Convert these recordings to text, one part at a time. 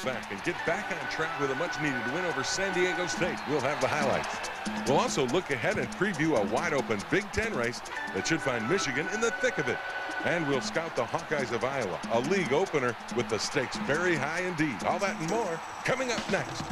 back and get back on track with a much-needed win over San Diego State. We'll have the highlights. We'll also look ahead and preview a wide-open Big Ten race that should find Michigan in the thick of it. And we'll scout the Hawkeyes of Iowa, a league opener with the stakes very high indeed. All that and more coming up next.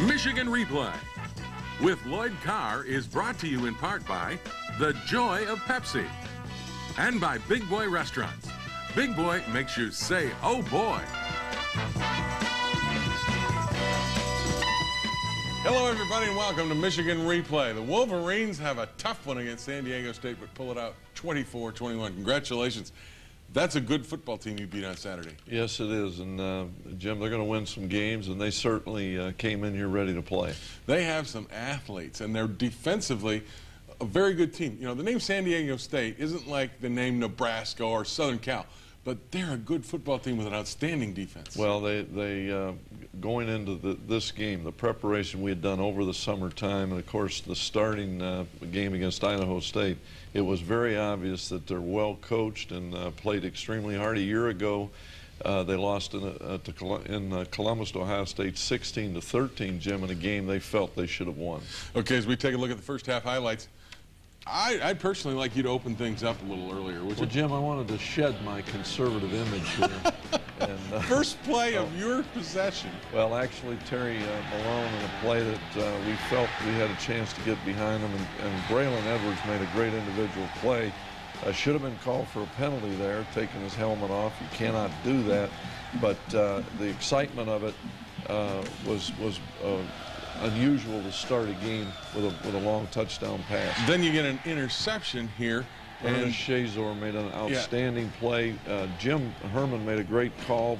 Michigan Replay with Lloyd Carr is brought to you in part by the joy of Pepsi and by Big Boy Restaurants. Big Boy makes you say, oh boy. Hello, everybody, and welcome to Michigan Replay. The Wolverines have a tough one against San Diego State, but pull it out 24-21. Congratulations. That's a good football team you beat on Saturday. Yes, it is. And, Jim, they're going to win some games, and they certainly came in here ready to play. They have some athletes, and they're defensively a very good team. You know, the name San Diego State isn't like the name Nebraska or Southern Cal, but they're a good football team with an outstanding defense. Well, going into this game, the preparation we had done over the summertime, and of course the starting game against Idaho State, it was very obvious that they're well coached and played extremely hard. A year ago, they lost in Columbus to Ohio State 16-13, Jim, in a game they felt they should have won. Okay, as we take a look at the first half highlights, I'd personally like you to open things up a little earlier, would you? Well, Jim, I wanted to shed my conservative image here. And, first play of your possession. Well, actually, Terry Malone in a play that we felt we had a chance to get behind him, and Braylon Edwards made a great individual play. Should have been called for a penalty there, taking his helmet off. You cannot do that. But the excitement of it was unusual to start a game with a long touchdown pass. Then you get an interception here. And Shazor made an outstanding play. Jim Herman made a great call.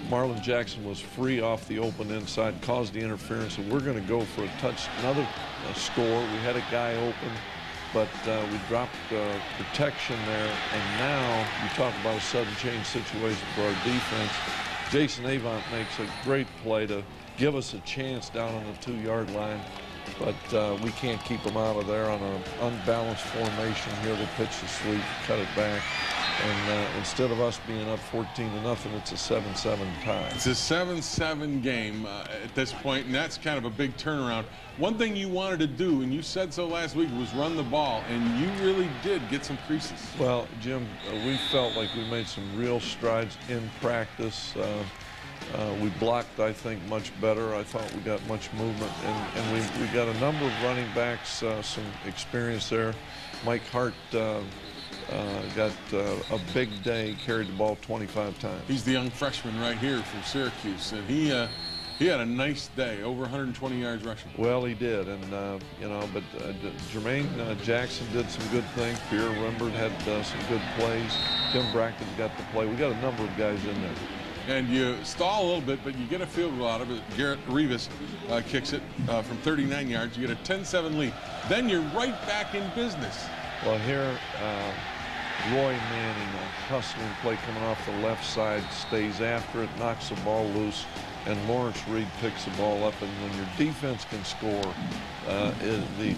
Marlon Jackson was free off the open inside, caused the interference, and we're going to go for another score. We had a guy open, but we dropped protection there, and now you talk about a sudden change situation for our defense. Jason Avant makes a great play to give us a chance down on the 2-yard line, but we can't keep them out of there on an unbalanced formation here. They pitch the sweep, cut it back, and instead of us being up 14-0, it's a 7-7 tie. It's a 7-7 game at this point, and that's kind of a big turnaround. One thing you wanted to do, and you said so last week, was run the ball, and you really did get some creases. Well, Jim, we felt like we made some real strides in practice. We blocked, I think, much better. I thought we got much movement, and we got a number of running backs, some experience there. Mike Hart got a big day, carried the ball 25 times. He's the young freshman right here from Syracuse, and he had a nice day, over 120 yards rushing. Well, he did, and you know, but Jermaine Jackson did some good things. Pierre Rimbert had some good plays. Tim Brackett got the play. We got a number of guys in there. And you stall a little bit, but you get a field goal out of it. Garrett Rivas kicks it from 39 yards. You get a 10-7 lead. Then you're right back in business. Well, here, Roy Manning, a hustling play coming off the left side, stays after it, knocks the ball loose, and Lawrence Reed picks the ball up. And when your defense can score,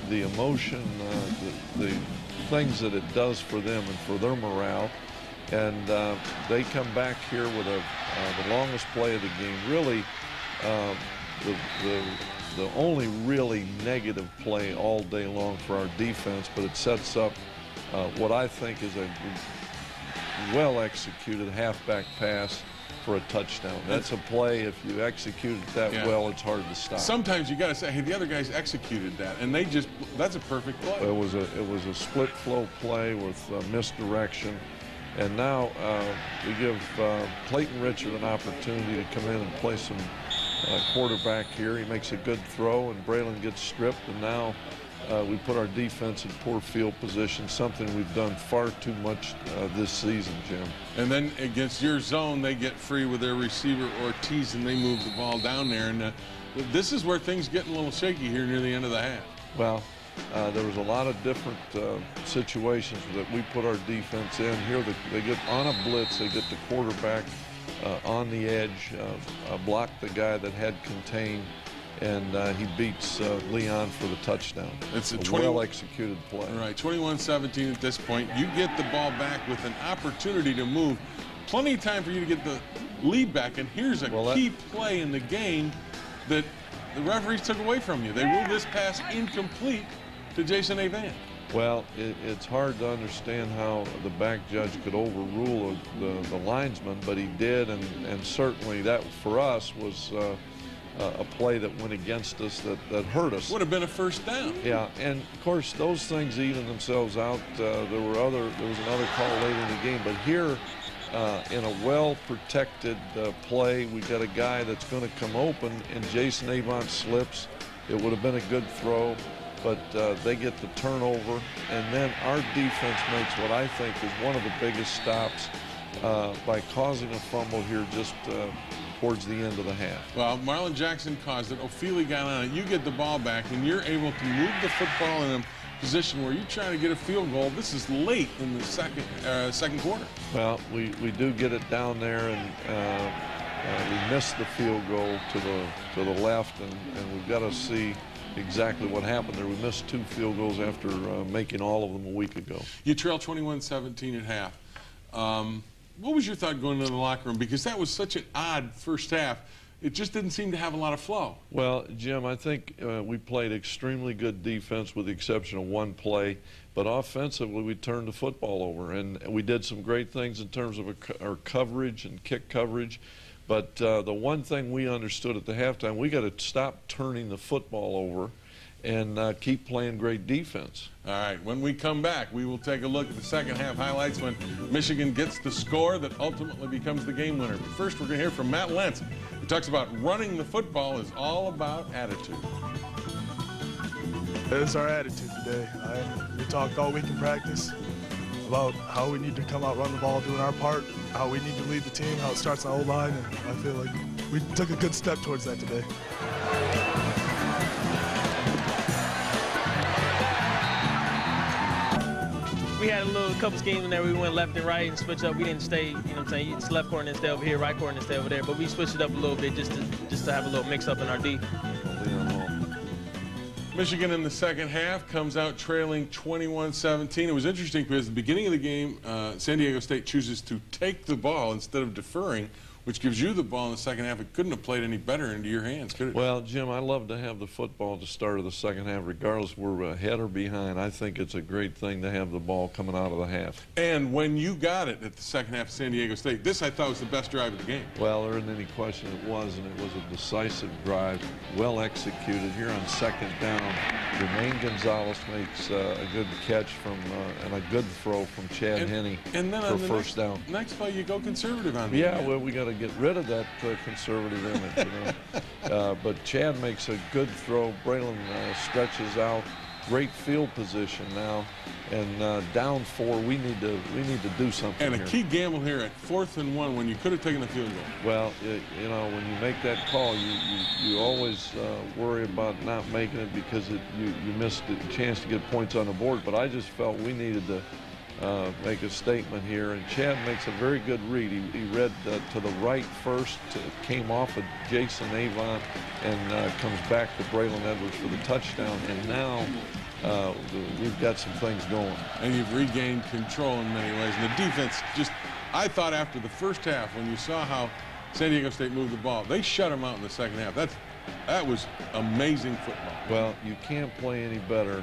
the emotion, the things that it does for them and for their morale, and they come back here with the longest play of the game. Really, the only really negative play all day long for our defense, but it sets up what I think is a well-executed halfback pass for a touchdown. That's a play, if you execute it that well, it's hard to stop. Sometimes you got to say, hey, the other guys executed that, and that's a perfect play. It was a split flow play with misdirection. And now we give Clayton Richard an opportunity to come in and play some quarterback here. He makes a good throw, and Braylon gets stripped, and now we put our defense in poor field position, something we've done far too much this season, Jim. And then against your zone, they get free with their receiver, Ortiz, and they move the ball down there. And this is where things get a little shaky here near the end of the half. Well, there was a lot of different situations that we put our defense in. Here they get on a blitz, they get the quarterback on the edge, block the guy that had contained, and he beats Leon for the touchdown. It's a well-executed play. All right, 21-17 at this point. You get the ball back with an opportunity to move. Plenty of time for you to get the lead back, and here's a key play in the game that the referees took away from you. They ruled this pass incomplete to Jason Avant. Well, it's hard to understand how the back judge could overrule the linesman, but he did, and certainly that for us was a play that went against us that hurt us. Would have been a first down. Yeah, and of course those things even themselves out. There was another call later in the game, but here in a well-protected play, we got a guy that's going to come open, and Jason Avant slips. It would have been a good throw, but they get the turnover, and then our defense makes what I think is one of the biggest stops by causing a fumble here just towards the end of the half. Well, Marlon Jackson caused it. O'Feely got on it. You get the ball back, and you're able to move the football in a position where you're trying to get a field goal. This is late in the second quarter. Well, we do get it down there, and we missed the field goal to the left, and we've got to see exactly what happened there. We missed 2 field goals after making all of them a week ago. You trail 21-17 at half. What was your thought going into the locker room? Because that was such an odd first half. It just didn't seem to have a lot of flow. Well, Jim, I think we played extremely good defense with the exception of one play. But offensively, we turned the football over. And we did some great things in terms of our coverage and kick coverage. But the one thing we understood at the halftime, we got to stop turning the football over and keep playing great defense. All right, when we come back, we will take a look at the second half highlights when Michigan gets the score that ultimately becomes the game winner. But first, we're going to hear from Matt Lentz, who talks about running the football is all about attitude. It's our attitude today. We talked all week in practice about how we need to come out, run the ball, doing our part, how we need to lead the team, how it starts on the O-line, and I feel like we took a good step towards that today. We had a couple schemes in there. We went left and right and switched up. We didn't stay, you know what I'm saying? It's left corner and stay over here, right corner and stay over there. But we switched it up a little bit just to have a little mix up in our D. Michigan in the second half comes out trailing 21-17. It was interesting because at the beginning of the game, San Diego State chooses to take the ball instead of deferring, which gives you the ball in the second half. It couldn't have played any better into your hands, could it? Well, Jim, I love to have the football at the start of the second half, regardless if we're ahead or behind. I think it's a great thing to have the ball coming out of the half. And when you got it at the second half of San Diego State, this I thought was the best drive of the game. Well, there isn't any question it was, and it was a decisive drive, well executed. Here on second down, Jermaine Gonzalez makes a good catch from and a good throw from Chad Henne for first down. Next play, you go conservative on it. Yeah, well, we got to get rid of that conservative image, you know. But Chad makes a good throw. Braylon stretches out. Great field position now, and down 4. We need to do something. And a key gamble here at 4th and 1 when you could have taken the field goal. Well, you know, when you make that call, you always worry about not making it because you missed a chance to get points on the board. But I just felt we needed to make a statement here, and Chad makes a very good read. He read to the right first, came off of Jason Avant, and comes back to Braylon Edwards for the touchdown. And now we've got some things going. And you've regained control in many ways. And the defense just, I thought after the first half, when you saw how San Diego State moved the ball, they shut them out in the second half. That was amazing football. Well, you can't play any better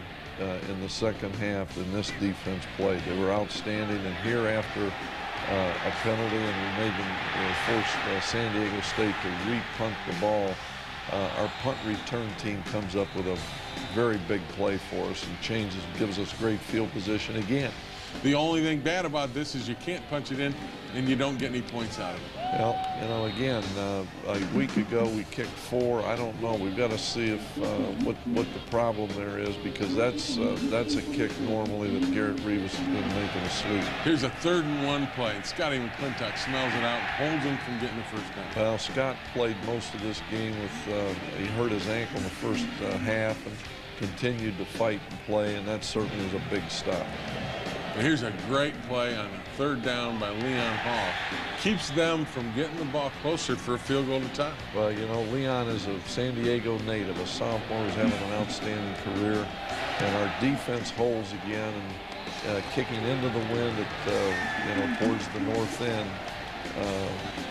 in the second half than this defense played. They were outstanding, and here after a penalty, and we made them force San Diego State to re-punt the ball, our punt return team comes up with a very big play for us and gives us great field position again. The only thing bad about this is you can't punch it in and you don't get any points out of it. Well, you know, again, a week ago we kicked 4. I don't know. We've got to see if what the problem there is, because that's a kick normally that Garrett Rivas has been making asleep. Here's a 3rd and 1 play, and Scotty McClintock smells it out and holds him from getting the first down. Well, Scott played most of this game with he hurt his ankle in the first half and continued to fight and play, and that certainly was a big stop. And here's a great play on a 3rd down by Leon Hall. Keeps them from getting the ball closer for a field goal to tie. Well, you know, Leon is a San Diego native, a sophomore who's having an outstanding career. And our defense holds again and kicking into the wind at, you know, towards the north end.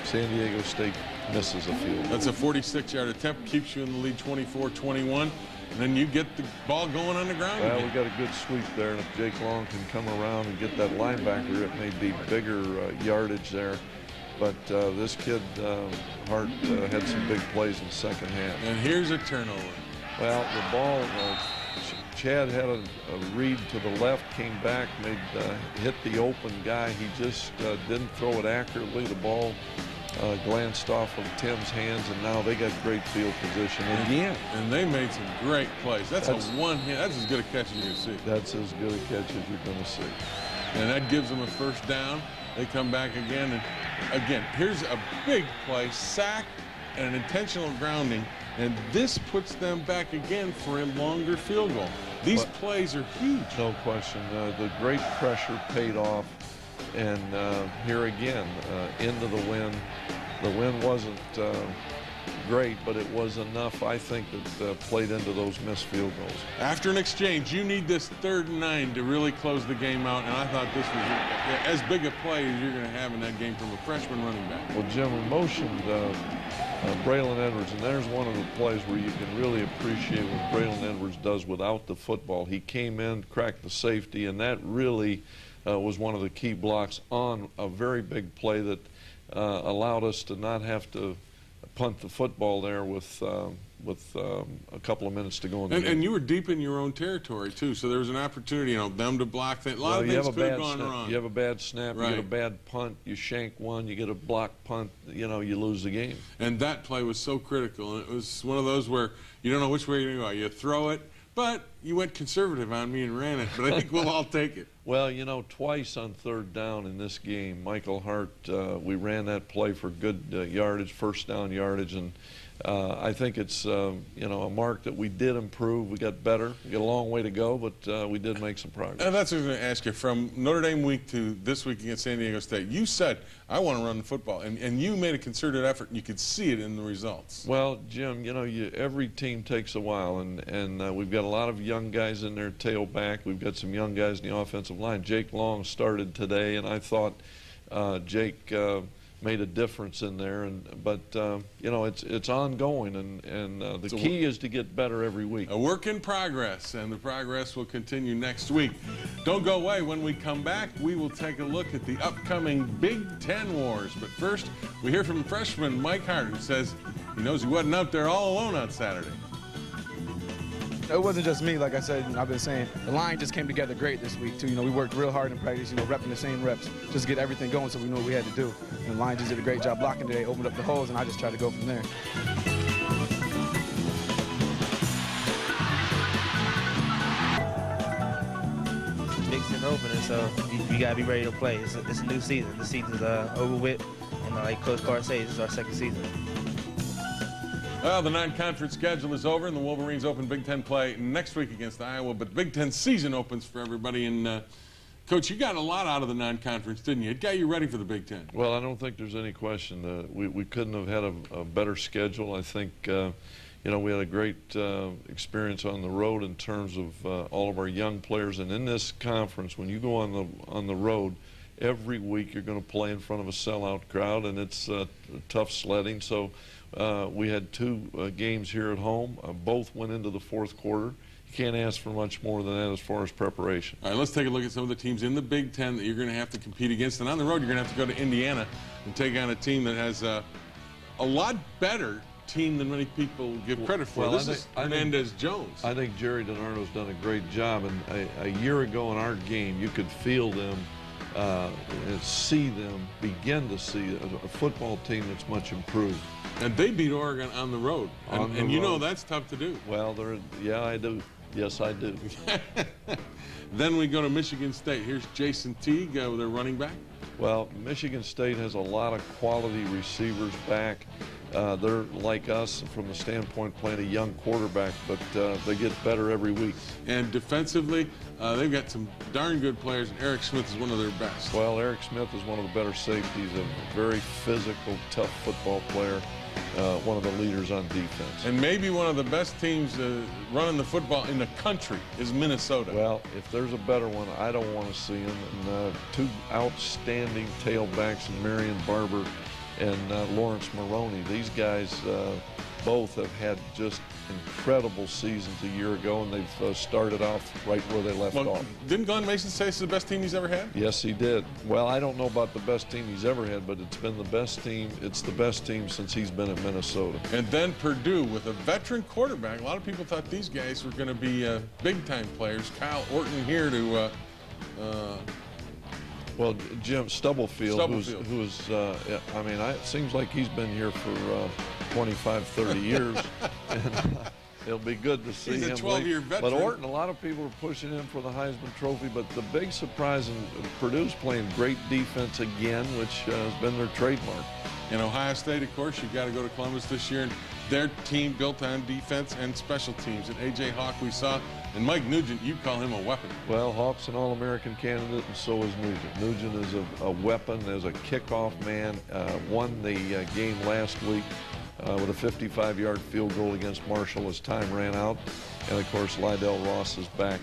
San Diego State misses a field. That's a 46-yard attempt, keeps you in the lead 24-21. And then you get the ball going on the ground Well, again. we got a good sweep there, and if Jake Long can come around and get that linebacker, it may be bigger yardage there. But this kid, Hart, had some big plays in the second half. And here's a turnover. Well, the ball, Chad had a read to the left, came back, hit the open guy. He just didn't throw it accurately. The ball glanced off of Tim's hands, and now they got great field position again. And they made some great plays. That's a one-hit. That's as good a catch as you can see. That's as good a catch as you're going to see. And that gives them a 1st down. They come back again, and again, here's a big play, sack and an intentional grounding, and this puts them back again for a longer field goal. These plays are huge. No question. The great pressure paid off, and here again, into the wind. The wind wasn't great, but it was enough, I think, that played into those missed field goals. After an exchange, you need this 3rd and 9 to really close the game out, and I thought this was as big a play as you're going to have in that game from a freshman running back. Well, Jim, we motioned Braylon Edwards, and there's one of the plays where you can really appreciate what Braylon Edwards does without the football. He came in, cracked the safety, and that really was one of the key blocks on a very big play that allowed us to not have to punt the football there with a couple of minutes to go in the game. And you were deep in your own territory, too, so there was an opportunity, you know, them to block things. A lot of things could have gone wrong. You have a bad snap, right. You get a bad punt, you shank one, you get a block punt, you know, you lose the game. And that play was so critical. And it was one of those where you don't know which way you're going to go. You throw it, but you went conservative on me and ran it. But I think we'll all take it. Well, you know, twice on 3rd down in this game, Michael Hart, we ran that play for good yardage, 1st down yardage, and I think it's, you know, a mark that we did improve. We got better. We got a long way to go, but we did make some progress. And that's what I was going to ask you. From Notre Dame week to this week against San Diego State, you said, I want to run the football. And you made a concerted effort, and you could see it in the results. Well, Jim, you know, every team takes a while, and we've got a lot of young guys in there tailback. We've got some young guys in the offensive line. Jake Long started today, and I thought Jake made a difference in there. But you know, it's ongoing, and the key is to get better every week. A work in progress, and the progress will continue next week. Don't go away. When we come back, we will take a look at the upcoming Big Ten Wars. But first, we hear from freshman Mike Hart, who says he knows he wasn't out there all alone on Saturday. It wasn't just me, like I said, I've been saying, the line just came together great this week, too. You know, we worked real hard in practice, you know, repping the same reps, just to get everything going so we knew what we had to do. And the line just did a great job blocking today, opened up the holes, and I just tried to go from there. Big season opener, so you got to be ready to play. It's a new season. The season's over with, and like Coach Carr says, this is our 2nd season. Well, the non-conference schedule is over, and the Wolverines open Big Ten play next week against Iowa. But Big Ten season opens for everybody. And, Coach, you got a lot out of the non-conference, didn't you? It got you ready for the Big Ten. Well, I don't think there's any question. We couldn't have had a better schedule. I think, you know, we had a great experience on the road in terms of all of our young players. And in this conference, when you go on the road, every week you're going to play in front of a sellout crowd, and it's tough sledding. So we had 2 games here at home. Both went into the 4th quarter. You can't ask for much more than that as far as preparation. All right, let's take a look at some of the teams in the Big Ten that you're going to have to compete against. And on the road, you're going to have to go to Indiana and take on a team that has a lot better team than many people give credit for. Well, this is Hernandez-Jones. I think Jerry DiNardo's done a great job. And a year ago in our game, you could feel them, begin to see a football team that's much improved. And they beat Oregon on the road. And you know that's tough to do. Well, yeah, I do. Yes, I do. Then we go to Michigan State. Here's Jason Teague, their running back. Well, Michigan State has a lot of quality receivers back. They're like us from the standpoint playing a young quarterback, but they get better every week. And defensively, They've got some darn good players, and Eric Smith is one of their best. Well, Eric Smith is one of the better safeties, a very physical, tough football player, one of the leaders on defense. And maybe one of the best teams running the football in the country is Minnesota. Well, if there's a better one, I don't want to see him. And, two outstanding tailbacks, in Marion Barber and Lawrence Maroney. These guys both have had just incredible seasons a year ago, and they've started off right where they left off. Didn't Glenn Mason say it's the best team he's ever had? Yes, he did. Well, I don't know about the best team he's ever had, but it's been the best team. It's the best team since he's been at Minnesota. And then Purdue with a veteran quarterback. A lot of people thought these guys were going to be big-time players. Kyle Orton here to well, Jim Stubblefield. who's I mean, it seems like he's been here for 25, 30 years. And it'll be good to see him. He's a 12-year veteran. But Orton, a lot of people are pushing him for the Heisman Trophy, but the big surprise, and Purdue's playing great defense again, which has been their trademark. In Ohio State, of course, you've got to go to Columbus this year, and their team built on defense and special teams. And A.J. Hawk we saw, and Mike Nugent, you call him a weapon. Well, Hawk's an All-American candidate, and so is Nugent. Nugent is a weapon as a kickoff man, won the game last week with a 55-yard field goal against Marshall as time ran out. And, of course, Lydell Ross is back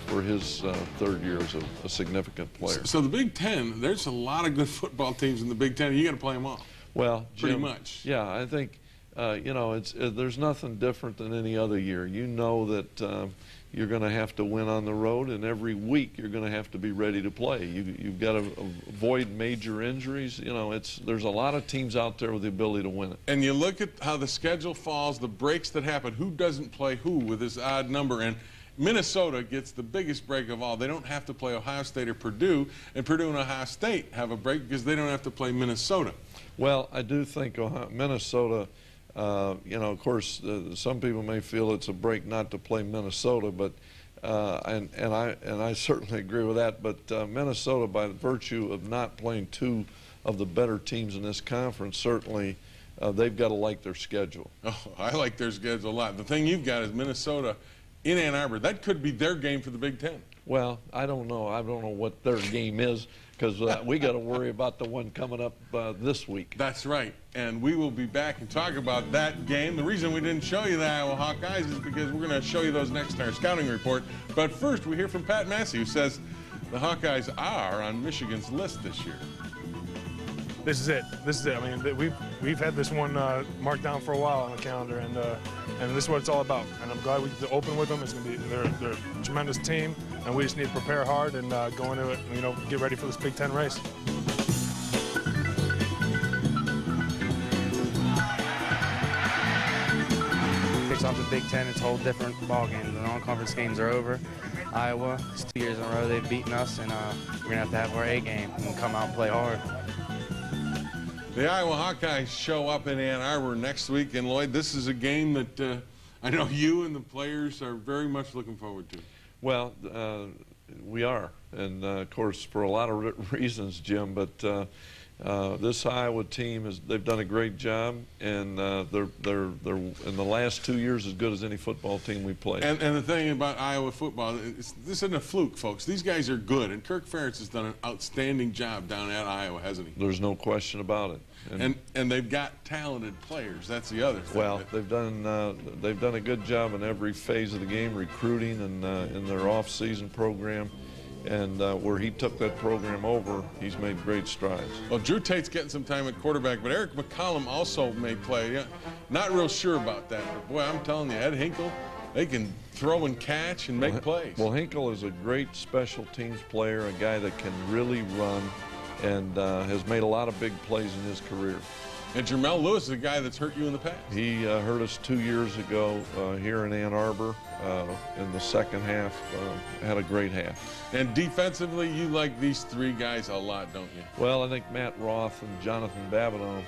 for his third year as a significant player. So the Big Ten, there's a lot of good football teams in the Big Ten. You got to play them all. Well, Jim, pretty much. Yeah, I think, you know, there's nothing different than any other year. You know that you're going to have to win on the road, and every week you're going to have to be ready to play. You've got to avoid major injuries. You know, there's a lot of teams out there with the ability to win it. And you look at how the schedule falls, the breaks that happen, who doesn't play who with this odd number, and Minnesota gets the biggest break of all. They don't have to play Ohio State or Purdue, and Purdue and Ohio State have a break because they don't have to play Minnesota. Well, I do think Minnesota, you know, of course, some people may feel it's a break not to play Minnesota, but and I certainly agree with that. But Minnesota, by virtue of not playing two of the better teams in this conference, certainly they've got to like their schedule. Oh, I like their schedule a lot. The thing you've got is Minnesota in Ann Arbor. That could be their game for the Big Ten. Well, I don't know. I don't know what their game is, because we got to worry about the one coming up this week. That's right. And we will be back and talk about that game. The reason we didn't show you the Iowa Hawkeyes is because we're going to show you those next in our scouting report. But first, we hear from Pat Massey, who says the Hawkeyes are on Michigan's list this year. This is it. This is it. I mean, we've had this one marked down for a while on the calendar, and this is what it's all about. And I'm glad we get to open with them. It's going to be they're a tremendous team, and we just need to prepare hard and go into it. You know, get ready for this Big Ten race. Kicks off the Big Ten. It's a whole different ballgame. The non-conference games are over. Iowa, it's 2 years in a row they've beaten us, and we're going to have our A game and come out and play hard. The Iowa Hawkeyes show up in Ann Arbor next week, and Lloyd, this is a game that I know you and the players are very much looking forward to. Well, we are, and of course for a lot of reasons, Jim. But this Iowa team they've done a great job, and they're in the last 2 years as good as any football team we played. And the thing about Iowa football, this isn't a fluke, folks. These guys are good, and Kirk Ferentz has done an outstanding job down at Iowa, hasn't he? There's no question about it. And they've got talented players. That's the other thing. Well, they've done a good job in every phase of the game, recruiting and in their off-season program. And where he took that program over, he's made great strides. Well, Drew Tate's getting some time at quarterback, but Eric McCollum also may play. Yeah, not real sure about that. But boy, I'm telling you, Ed Hinkle, they can throw and catch and make plays. Well, Hinkle is a great special teams player, a guy that can really run, and has made a lot of big plays in his career. And Jermel Lewis is a guy that's hurt you in the past. He hurt us 2 years ago here in Ann Arbor in the second half. Had a great half. And defensively, you like these three guys a lot, don't you? Well, I think Matt Roth and Jonathan Babinot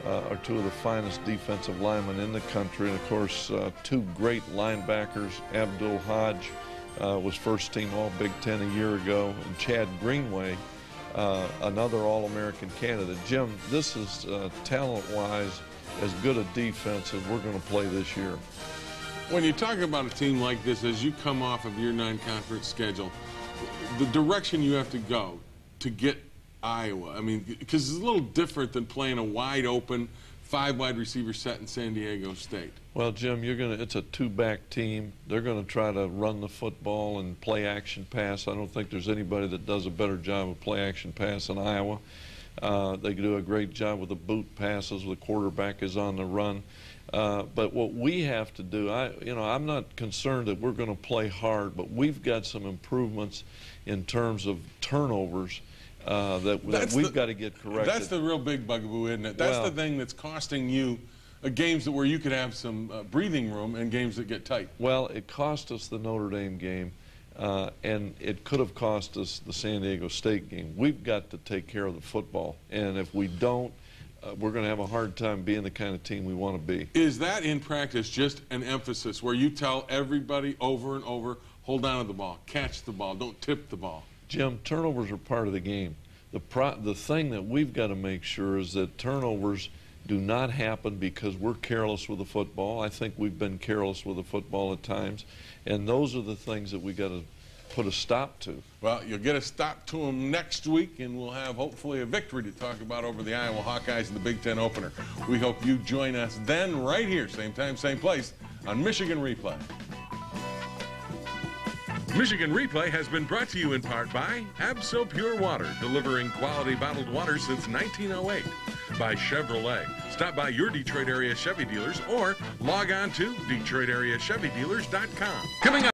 are two of the finest defensive linemen in the country. And, of course, two great linebackers. Abdul Hodge was first-team All-Big Ten a year ago. And Chad Greenway, another All-American candidate. Jim, this is talent-wise as good a defense as we're going to play this year. When you talk about a team like this, as you come off of your non-conference schedule, the direction you have to go to get Iowa. I mean, because it's a little different than playing a wide open 5 wide receiver set in San Diego State. Well, Jim, it's a 2-back team. They're going to try to run the football and play action pass. I don't think there's anybody that does a better job of play action pass in Iowa. They do a great job with the boot passes. The quarterback is on the run. But what we have to do, I'm not concerned that we're going to play hard, but we've got some improvements in terms of turnovers that we've got to get corrected. That's the real big bugaboo, isn't it? That's the thing that's costing you games where you could have some breathing room and games that get tight. Well, it cost us the Notre Dame game, and it could have cost us the San Diego State game. We've got to take care of the football, and if we don't, we're going to have a hard time being the kind of team we want to be. Is that in practice just an emphasis where you tell everybody over and over, hold on to the ball, catch the ball, don't tip the ball? Jim, turnovers are part of the game. The thing that we've got to make sure is that turnovers do not happen because we're careless with the football. I think we've been careless with the football at times, and those are the things that we got to put a stop to. Well, you'll get a stop to them next week, and we'll have hopefully a victory to talk about over the Iowa Hawkeyes in the Big Ten opener. We hope you join us then right here, same time, same place, on Michigan Replay. Michigan Replay has been brought to you in part by Absol Pure Water, delivering quality bottled water since 1908. By Chevrolet. Stop by your Detroit area Chevy dealers or log on to DetroitAreaChevyDealers.com. Coming up.